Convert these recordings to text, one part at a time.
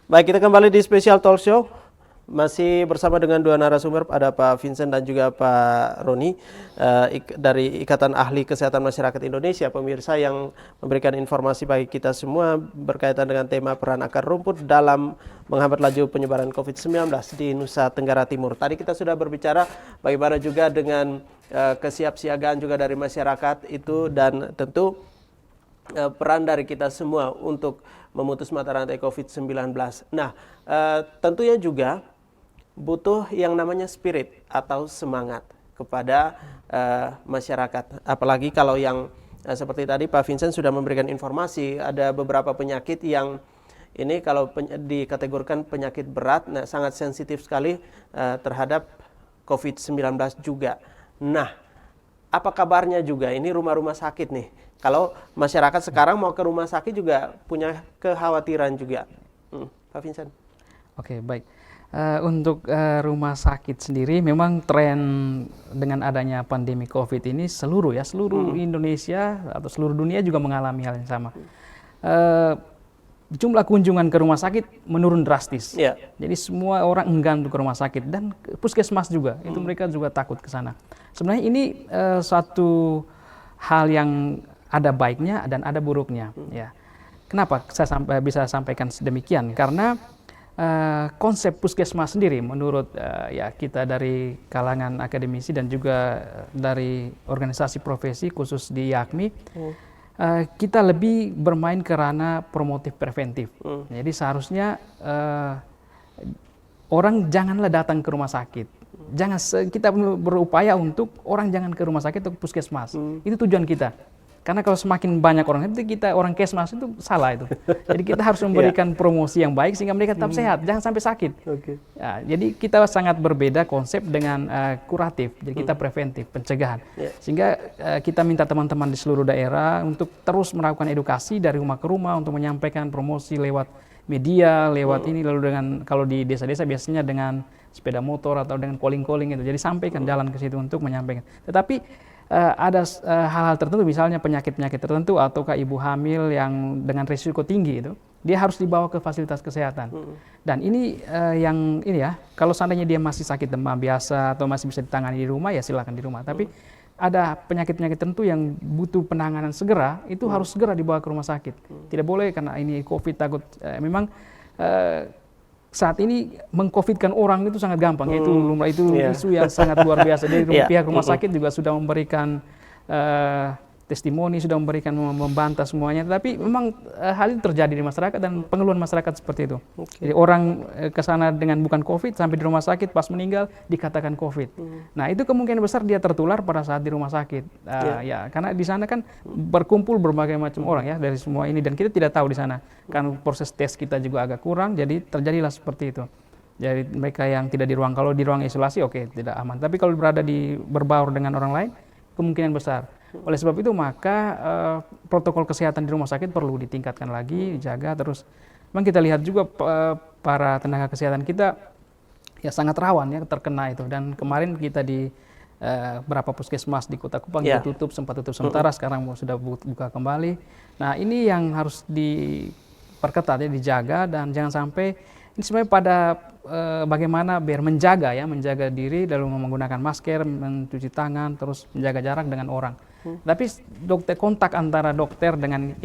Baik, kita kembali di Special Talk Show. Masih bersama dengan dua narasumber, ada Pak Vincent dan juga Pak Roni dari Ikatan Ahli Kesehatan Masyarakat Indonesia, pemirsa, yang memberikan informasi bagi kita semua berkaitan dengan tema peran akar rumput dalam menghambat laju penyebaran COVID-19 di Nusa Tenggara Timur. Tadi kita sudah berbicara bagaimana juga dengan kesiapsiagaan juga dari masyarakat itu, dan tentu peran dari kita semua untuk memutus mata rantai COVID-19. Nah, tentunya juga butuh yang namanya spirit atau semangat kepada masyarakat. Apalagi kalau yang seperti tadi Pak Vincent sudah memberikan informasi, ada beberapa penyakit yang ini kalau dikategorikan penyakit berat, nah sangat sensitif sekali terhadap COVID-19 juga. Nah, apa kabarnya juga ini rumah-rumah sakit nih? Kalau masyarakat sekarang mau ke rumah sakit juga punya kekhawatiran juga. Pak Vincent. Oke, baik. Untuk rumah sakit sendiri, memang tren dengan adanya pandemi COVID ini seluruh Indonesia atau seluruh dunia juga mengalami hal yang sama. Jumlah kunjungan ke rumah sakit menurun drastis. Yeah. Jadi semua orang enggan untuk ke rumah sakit, dan puskesmas juga, itu mereka juga takut ke sana. Sebenarnya ini suatu hal yang ada baiknya dan ada buruknya. Ya. Kenapa saya bisa sampaikan sedemikian? Karena konsep puskesmas sendiri menurut kita dari kalangan akademisi dan juga dari organisasi profesi khusus di YAKMI, kita lebih bermain ke ranah promotif preventif. Jadi seharusnya orang janganlah datang ke rumah sakit. Kita berupaya untuk orang jangan ke rumah sakit atau ke puskesmas. Itu tujuan kita. Karena kalau semakin banyak orang itu orang kesmas itu salah itu. Jadi kita harus memberikan promosi yang baik sehingga mereka tetap sehat, jangan sampai sakit. Ya, jadi kita sangat berbeda konsep dengan kuratif. Jadi kita preventif, pencegahan. Sehingga kita minta teman-teman di seluruh daerah untuk terus melakukan edukasi dari rumah ke rumah untuk menyampaikan promosi lewat media, lewat ini, lalu dengan kalau di desa-desa biasanya dengan sepeda motor atau dengan calling-calling itu. Jadi sampaikan jalan ke situ untuk menyampaikan. Tetapi ada hal-hal tertentu, misalnya penyakit-penyakit tertentu ataukah ibu hamil yang dengan risiko tinggi itu, dia harus dibawa ke fasilitas kesehatan. Dan ini kalau seandainya dia masih sakit demam biasa atau masih bisa ditangani di rumah, ya silakan di rumah. Tapi ada penyakit-penyakit tertentu yang butuh penanganan segera, itu harus segera dibawa ke rumah sakit. Tidak boleh karena ini COVID takut. Memang saat ini mengcovidkan orang itu sangat gampang, itu isu yang sangat luar biasa. Jadi pihak rumah sakit juga sudah memberikan testimoni, sudah membantah semuanya. Tapi memang hal itu terjadi di masyarakat dan pengeluhan masyarakat seperti itu. Jadi orang ke sana dengan bukan COVID, sampai di rumah sakit pas meninggal dikatakan COVID. Nah, itu kemungkinan besar dia tertular pada saat di rumah sakit. Ya, karena di sana kan berkumpul berbagai macam orang ya dari semua ini, dan kita tidak tahu di sana. Kan proses tes kita juga agak kurang, jadi terjadilah seperti itu. Jadi mereka yang tidak di ruang, kalau di ruang isolasi oke, tidak aman. Tapi kalau berada berbaur dengan orang lain, kemungkinan besar. Oleh sebab itu maka protokol kesehatan di rumah sakit perlu ditingkatkan lagi, dijaga terus. Memang kita lihat juga para tenaga kesehatan kita ya sangat rawan ya terkena itu. Dan kemarin kita di berapa puskesmas di Kota Kupang sempat tutup sementara, sekarang sudah buka kembali. Nah, ini yang harus diperketat ya, dijaga, dan jangan sampai ini sebenarnya pada bagaimana biar menjaga diri dalam menggunakan masker, mencuci tangan, terus menjaga jarak dengan orang. Tapi kontak antara dokter dengan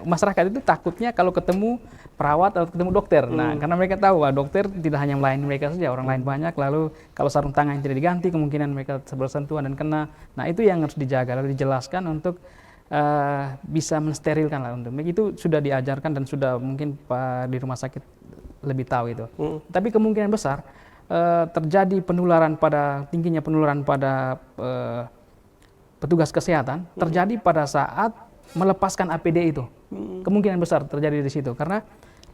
masyarakat itu takutnya kalau ketemu perawat atau ketemu dokter. Nah, karena mereka tahu bahwa dokter tidak hanya melayani mereka saja, orang lain banyak. Lalu kalau sarung tangan yang tidak diganti, kemungkinan mereka bersentuhan dan kena. Nah, itu yang harus dijaga, lalu dijelaskan untuk bisa mensterilkan lah. Untuk itu sudah diajarkan dan sudah mungkin di rumah sakit lebih tahu itu. Tapi kemungkinan besar terjadi tingginya penularan pada petugas kesehatan terjadi pada saat melepaskan APD itu. Kemungkinan besar terjadi di situ, karena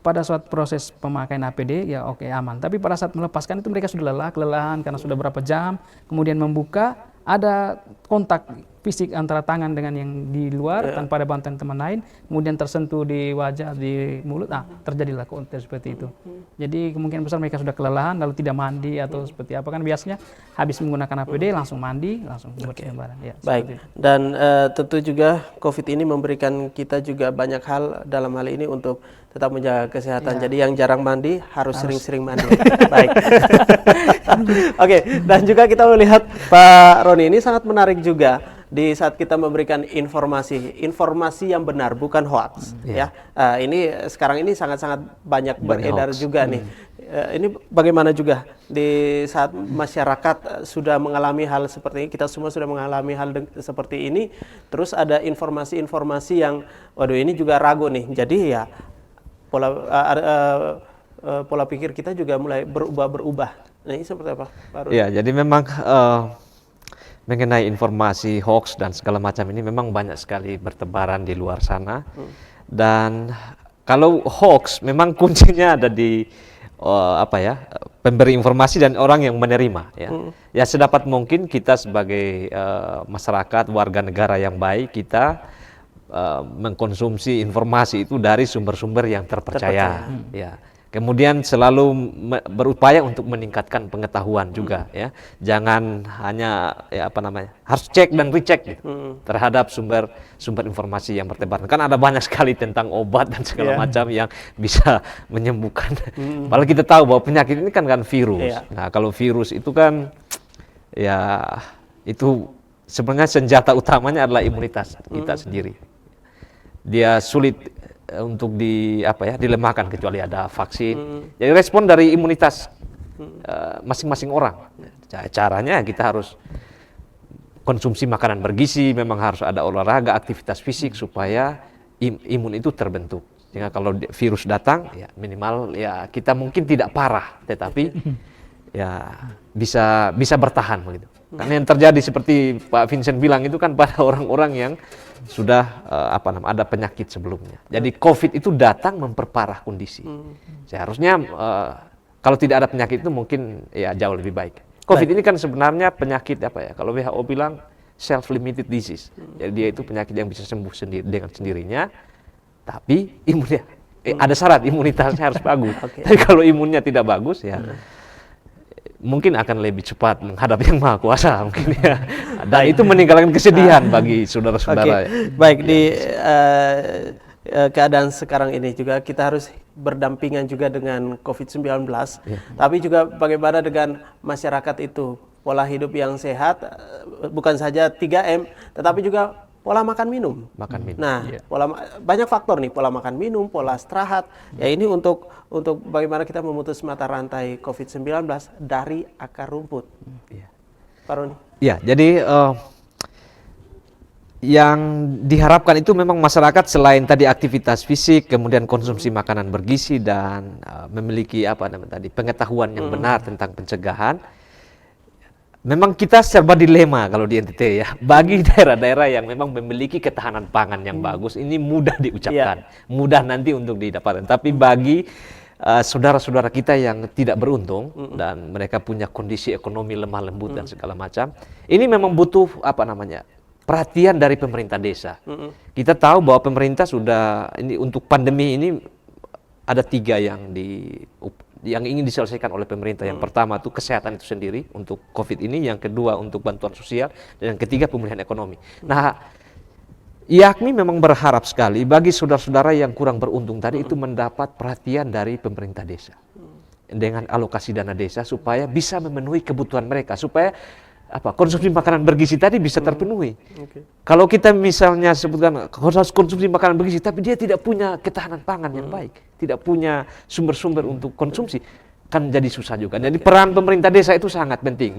pada saat proses pemakaian APD ya oke, aman. Tapi pada saat melepaskan itu mereka sudah kelelahan karena sudah berapa jam, kemudian membuka ada kontak fisik antara tangan dengan yang di luar tanpa ada bantuan teman lain, kemudian tersentuh di wajah, di mulut, terjadilah kontak seperti itu. Jadi kemungkinan besar mereka sudah kelelahan lalu tidak mandi atau seperti apa, kan biasanya habis menggunakan APD langsung mandi, langsung bersihkan barang. Ya, Baik, dan tentu juga COVID ini memberikan kita juga banyak hal dalam hal ini untuk tetap menjaga kesehatan. Jadi yang jarang mandi harus sering-sering mandi. Baik. Oke, dan juga kita melihat Pak Roni ini sangat menarik juga di saat kita memberikan informasi yang benar, bukan hoax. Ya, ini sekarang ini sangat-sangat banyak beredar juga nih. Ini bagaimana juga di saat masyarakat sudah mengalami hal seperti ini, kita semua sudah mengalami hal seperti ini, terus ada informasi-informasi yang, waduh ini juga ragu nih. Jadi ya pola pikir kita juga mulai berubah. Nah, ini seperti apa, Pak Rudi? Ya, jadi memang mengenai informasi hoax dan segala macam ini memang banyak sekali bertebaran di luar sana. Dan kalau hoax memang kuncinya ada di pemberi informasi dan orang yang menerima. Ya, ya sedapat mungkin kita sebagai masyarakat warga negara yang baik, kita mengkonsumsi informasi itu dari sumber-sumber yang terpercaya. Ya. Kemudian selalu berupaya untuk meningkatkan pengetahuan juga, ya. Jangan hanya harus cek dan recheck gitu, terhadap sumber informasi yang bertebaran. Kan ada banyak sekali tentang obat dan segala macam yang bisa menyembuhkan. Padahal kita tahu bahwa penyakit ini kan virus. Nah, kalau virus itu kan ya itu sebenarnya senjata utamanya adalah imunitas kita sendiri. Dia sulit untuk dilemahkan kecuali ada vaksin. Jadi respon dari imunitas masing-masing orang. Caranya kita harus konsumsi makanan bergizi, memang harus ada olahraga, aktivitas fisik supaya imun itu terbentuk. Sehingga kalau virus datang, ya minimal ya kita mungkin tidak parah, tetapi ya bisa bertahan begitu. Karena yang terjadi seperti Pak Vincent bilang itu kan pada orang-orang yang sudah ada penyakit sebelumnya. Jadi COVID itu datang memperparah kondisi. Seharusnya kalau tidak ada penyakit itu mungkin ya jauh lebih baik. COVID ini kan sebenarnya penyakit kalau WHO bilang self-limited disease. Jadi dia itu penyakit yang bisa sembuh dengan sendirinya, tapi imunnya ada syarat, imunitasnya harus bagus. Tapi kalau imunnya tidak bagus ya mungkin akan lebih cepat menghadap Yang Maha Kuasa mungkin ya. Dan itu meninggalkan kesedihan bagi saudara-saudara. Baik, di keadaan sekarang ini juga kita harus berdampingan juga dengan COVID-19. Tapi juga bagaimana dengan masyarakat itu, pola hidup yang sehat, bukan saja 3M, tetapi juga pola makan minum. Nah, banyak faktor nih, pola makan minum, pola istirahat. Ya ini untuk bagaimana kita memutus mata rantai COVID-19 dari akar rumput. Pak Roni. Ya, jadi yang diharapkan itu memang masyarakat selain tadi aktivitas fisik, kemudian konsumsi makanan bergizi dan memiliki pengetahuan yang benar tentang pencegahan. Memang kita serba dilema kalau di NTT ya. Bagi daerah-daerah yang memang memiliki ketahanan pangan yang bagus, ini mudah diucapkan, mudah nanti untuk didapatkan. Tapi bagi saudara-saudara kita yang tidak beruntung dan mereka punya kondisi ekonomi lemah lembut dan segala macam, ini memang butuh perhatian dari pemerintah desa. Kita tahu bahwa pemerintah sudah ini untuk pandemi ini ada 3 yang ingin diselesaikan oleh pemerintah. Yang pertama itu kesehatan itu sendiri untuk COVID ini, yang kedua untuk bantuan sosial, dan yang ketiga pemulihan ekonomi. Nah, YAKMI memang berharap sekali bagi saudara-saudara yang kurang beruntung tadi itu mendapat perhatian dari pemerintah desa dengan alokasi dana desa supaya bisa memenuhi kebutuhan mereka, supaya konsumsi makanan bergizi tadi bisa terpenuhi. Kalau kita misalnya sebutkan harus konsumsi makanan bergizi, tapi dia tidak punya ketahanan pangan yang baik, tidak punya sumber-sumber untuk konsumsi, kan jadi susah juga. Jadi peran pemerintah desa itu sangat penting,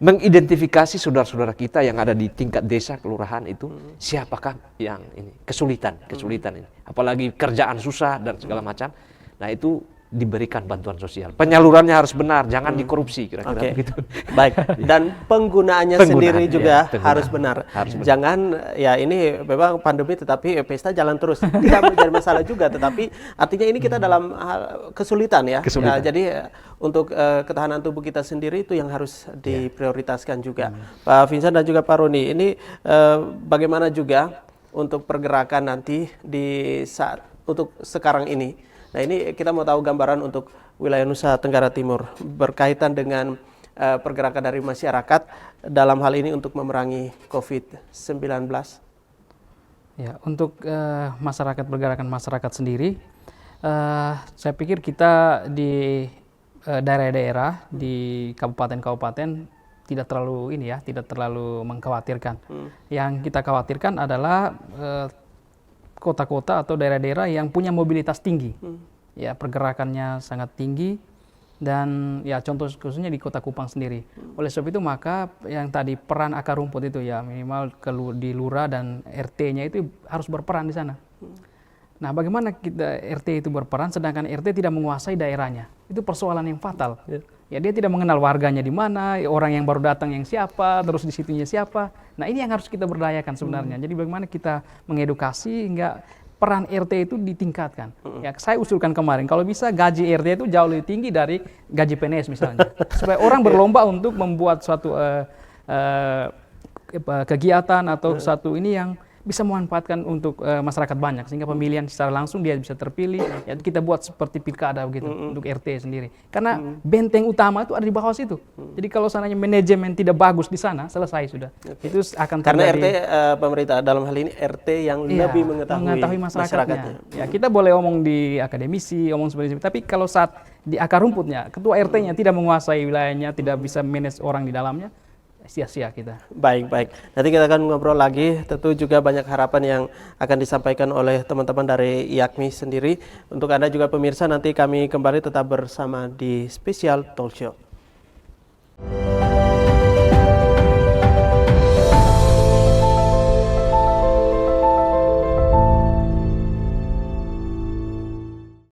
mengidentifikasi saudara-saudara kita yang ada di tingkat desa, kelurahan itu, siapakah yang ini kesulitan ini, apalagi kerjaan susah dan segala macam. Nah itu diberikan bantuan sosial. Penyalurannya harus benar, jangan dikorupsi kira-kira Oke. begitu. Baik. Dan penggunaannya sendiri juga harus benar. Jangan ya ini memang pandemi tetapi pesta jalan terus. Tidak menjadi masalah juga, tetapi artinya ini kita dalam kesulitan ya. Kesulitan. Ya, jadi untuk ketahanan tubuh kita sendiri itu yang harus diprioritaskan juga. Pak Vincent dan juga Pak Roni, ini bagaimana juga untuk pergerakan nanti di saat untuk sekarang ini. Nah, ini kita mau tahu gambaran untuk wilayah Nusa Tenggara Timur berkaitan dengan pergerakan dari masyarakat dalam hal ini untuk memerangi COVID-19. Ya, untuk masyarakat, pergerakan masyarakat sendiri, saya pikir kita di daerah-daerah di kabupaten-kabupaten tidak terlalu tidak terlalu mengkhawatirkan. Yang kita khawatirkan adalah kota-kota atau daerah-daerah yang punya mobilitas tinggi, ya pergerakannya sangat tinggi, dan ya contoh khususnya di Kota Kupang sendiri. Oleh sebab itu maka yang tadi peran akar rumput itu ya minimal di lurah dan RT-nya itu harus berperan di sana. Nah, bagaimana kita RT itu berperan sedangkan RT tidak menguasai daerahnya? Itu persoalan yang fatal. Ya dia tidak mengenal warganya di mana, orang yang baru datang yang siapa, terus di situnya siapa. Nah, ini yang harus kita berdayakan sebenarnya. Jadi bagaimana kita mengedukasi hingga peran RT itu ditingkatkan. Ya, saya usulkan kemarin kalau bisa gaji RT itu jauh lebih tinggi dari gaji PNS misalnya. Supaya orang berlomba untuk membuat suatu kegiatan atau satu ini yang bisa memanfaatkan untuk masyarakat banyak, sehingga pemilihan secara langsung dia bisa terpilih. Ya, kita buat seperti pilkada begitu untuk RT sendiri. Karena benteng utama itu ada di bawah situ. Jadi kalau sananya manajemen tidak bagus di sana, selesai sudah. Itu akan Karena terjadi. RT pemerintah dalam hal ini RT yang lebih mengetahui masyarakatnya. Ya, kita boleh omong di akademisi, omong seperti itu. Tapi kalau saat di akar rumputnya, ketua RT-nya tidak menguasai wilayahnya, tidak bisa manage orang di dalamnya, sia-sia kita. Baik. Nanti kita akan ngobrol lagi. Tentu juga banyak harapan yang akan disampaikan oleh teman-teman dari IAKMI sendiri. Untuk Anda juga pemirsa, nanti kami kembali tetap bersama di Special Talk Show.